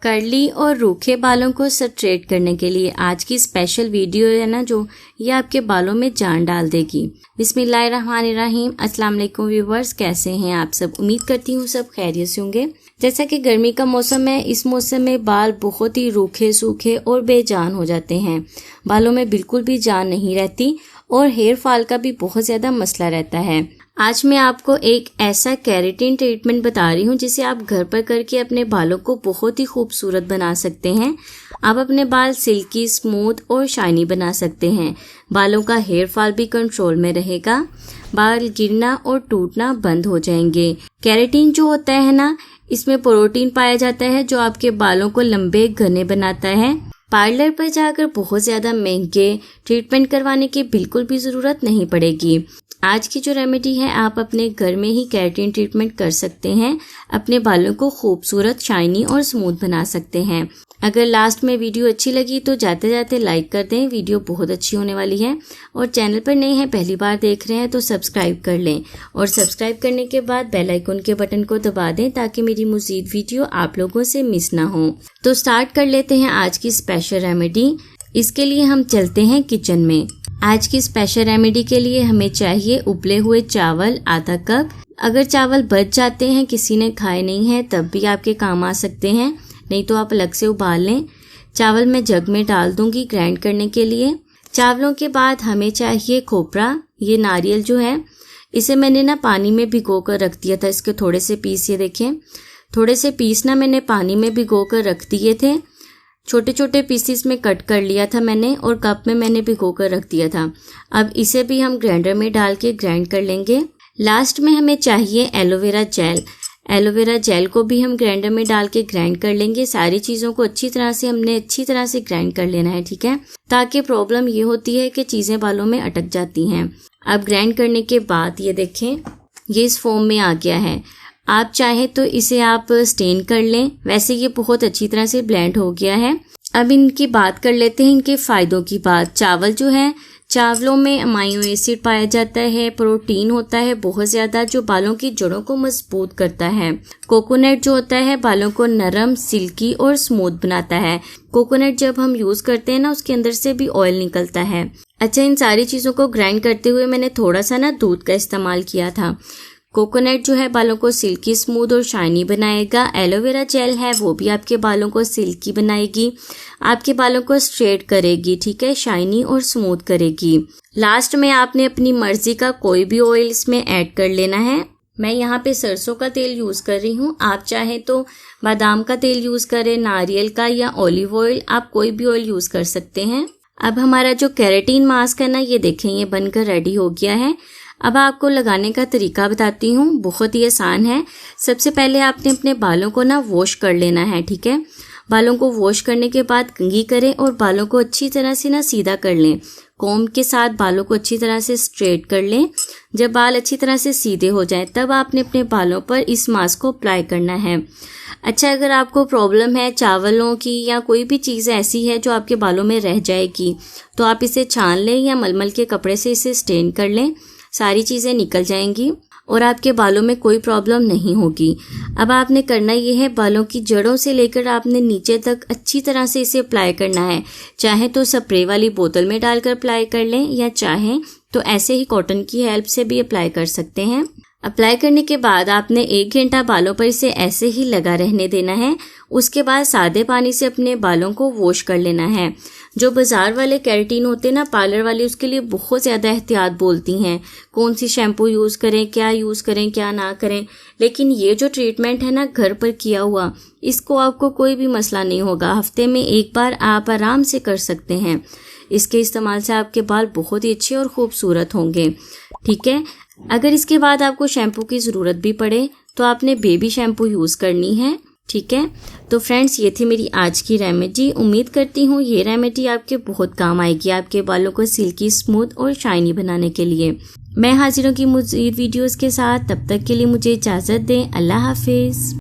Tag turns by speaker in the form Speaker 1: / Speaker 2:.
Speaker 1: Curly और रूखे बालों को स्ट्रेट करने के लिए आज की स्पेशल वीडियो है ना जो ये आपके बालों में जान डाल देगी। बिस्मिल्लाहिर्रहमानिर्रहीम। अस्सलाम वालेकुम व्यूवर्स, कैसे हैं आप सब? उम्मीद करती हूँ सब खैरियत से होंगे। जैसा कि गर्मी का मौसम है, इस मौसम में बाल बहुत ही रूखे सूखे और बेजान हो जाते हैं। बालों में बिल्कुल भी जान नहीं रहती और हेयर फॉल का भी बहुत ज़्यादा मसला रहता है। आज मैं आपको एक ऐसा केराटिन ट्रीटमेंट बता रही हूँ जिसे आप घर पर करके अपने बालों को बहुत ही खूबसूरत बना सकते हैं। आप अपने बाल सिल्की, स्मूथ और शाइनी बना सकते हैं। बालों का हेयर फॉल भी कंट्रोल में रहेगा। बाल गिरना और टूटना बंद हो जाएंगे। केराटिन जो होता है ना, इसमें प्रोटीन पाया जाता है जो आपके बालों को लंबे घने बनाता है। पार्लर पर जाकर बहुत ज़्यादा महंगे ट्रीटमेंट करवाने की बिल्कुल भी ज़रूरत नहीं पड़ेगी। आज की जो रेमेडी है, आप अपने घर में ही केराटिन ट्रीटमेंट कर सकते हैं। अपने बालों को खूबसूरत, शाइनी और स्मूथ बना सकते हैं। अगर लास्ट में वीडियो अच्छी लगी तो जाते जाते लाइक कर दें, वीडियो बहुत अच्छी होने वाली है। और चैनल पर नए हैं, पहली बार देख रहे हैं तो सब्सक्राइब कर लें और सब्सक्राइब करने के बाद बेल आइकन के बटन को दबा दें ताकि मेरी मज़ीद वीडियो आप लोगों से मिस ना हो। तो स्टार्ट कर लेते हैं आज की स्पेशल रेमेडी। इसके लिए हम चलते हैं किचन में। आज की स्पेशल रेमेडी के लिए हमें चाहिए उबले हुए चावल आधा कप। अगर चावल बच जाते हैं, किसी ने खाए नहीं है, तब भी आपके काम आ सकते हैं, नहीं तो आप अलग से उबाल लें। चावल मैं जग में डाल दूंगी ग्राइंड करने के लिए। चावलों के बाद हमें चाहिए खोपरा। ये नारियल जो है, इसे मैंने ना पानी में भिगो कर रख दिया था। इसके थोड़े से पीस, ये देखें, थोड़े से पीस ना मैंने पानी में भिगो कर रख दिए थे। छोटे छोटे पीसीस में कट कर लिया था मैंने और कप में मैंने भिगो कर रख दिया था। अब इसे भी हम ग्राइंडर में डाल के ग्राइंड कर लेंगे। लास्ट में हमें चाहिए एलोवेरा जेल। एलोवेरा जेल को भी हम ग्राइंडर में डाल के ग्राइंड कर लेंगे। सारी चीज़ों को अच्छी तरह से ग्राइंड कर लेना है, ठीक है। ताकि प्रॉब्लम ये होती है कि चीज़ें बालों में अटक जाती हैं। अब ग्राइंड करने के बाद ये देखें, ये इस फॉर्म में आ गया है। आप चाहें तो इसे आप स्टेन कर लें, वैसे ये बहुत अच्छी तरह से ब्लेंड हो गया है। अब इनकी बात कर लेते हैं, इनके फ़ायदों की बात। चावल जो है, चावलों में अमाइनो एसिड पाया जाता है, प्रोटीन होता है बहुत ज़्यादा जो बालों की जड़ों को मजबूत करता है। कोकोनट जो होता है बालों को नरम, सिल्की और स्मूथ बनाता है। कोकोनट जब हम यूज़ करते हैं ना, उसके अंदर से भी ऑयल निकलता है। अच्छा, इन सारी चीज़ों को ग्राइंड करते हुए मैंने थोड़ा सा ना दूध का इस्तेमाल किया था। कोकोनट जो है बालों को सिल्की, स्मूथ और शाइनी बनाएगा। एलोवेरा जेल है, वो भी आपके बालों को सिल्की बनाएगी, आपके बालों को स्ट्रेट करेगी, ठीक है, शाइनी और स्मूथ करेगी। लास्ट में आपने अपनी मर्जी का कोई भी ऑयल इसमें ऐड कर लेना है। मैं यहाँ पे सरसों का तेल यूज़ कर रही हूँ। आप चाहें तो बादाम का तेल यूज़ करें, नारियल का या ऑलिव ऑयल, आप कोई भी ऑयल यूज़ कर सकते हैं। अब हमारा जो केराटिन मास्क है ना, ये देखें, ये बनकर रेडी हो गया है। अब आपको लगाने का तरीका बताती हूँ, बहुत ही आसान है। सबसे पहले आपने अपने बालों को ना वॉश कर लेना है, ठीक है। बालों को वॉश करने के बाद कंघी करें और बालों को अच्छी तरह से ना सीधा कर लें। कॉम्ब के साथ बालों को अच्छी तरह से स्ट्रेट कर लें। जब बाल अच्छी तरह से सीधे हो जाएं, तब आपने अपने बालों पर इस मास्क को अप्लाई करना है। अच्छा, अगर आपको प्रॉब्लम है चावलों की या कोई भी चीज़ ऐसी है जो आपके बालों में रह जाएगी, तो आप इसे छान लें या मलमल के कपड़े से इसे स्टेन कर लें। सारी चीज़ें निकल जाएंगी और आपके बालों में कोई प्रॉब्लम नहीं होगी। अब आपने करना ये है, बालों की जड़ों से लेकर आपने नीचे तक अच्छी तरह से इसे अप्लाई करना है। चाहे तो स्प्रे वाली बोतल में डालकर अप्लाई कर लें या चाहें तो ऐसे ही कॉटन की हेल्प से भी अप्लाई कर सकते हैं। अप्लाई करने के बाद आपने 1 घंटा बालों पर इसे ऐसे ही लगा रहने देना है। उसके बाद सादे पानी से अपने बालों को वॉश कर लेना है। जो बाज़ार वाले केराटिन होते हैं ना, पार्लर वाले, उसके लिए बहुत ज़्यादा एहतियात बोलती हैं, कौन सी शैम्पू यूज़ करें, क्या यूज़ करें, क्या ना करें। लेकिन ये जो ट्रीटमेंट है ना घर पर किया हुआ, इसको आपको कोई भी मसला नहीं होगा। हफ्ते में 1 बार आप आराम से कर सकते हैं। इसके इस्तेमाल से आपके बाल बहुत ही अच्छे और खूबसूरत होंगे, ठीक है। अगर इसके बाद आपको शैम्पू की ज़रूरत भी पड़े तो आपने बेबी शैम्पू यूज़ करनी है, ठीक है। तो फ्रेंड्स, ये थी मेरी आज की रेमेडी। उम्मीद करती हूँ ये रेमेडी आपके बहुत काम आएगी, आपके बालों को सिल्की, स्मूथ और शाइनी बनाने के लिए। मैं हाजिर हूँ की मज़ीद वीडियोज़ के साथ। तब तक के लिए मुझे इजाज़त दें। अल्लाह हाफिज़।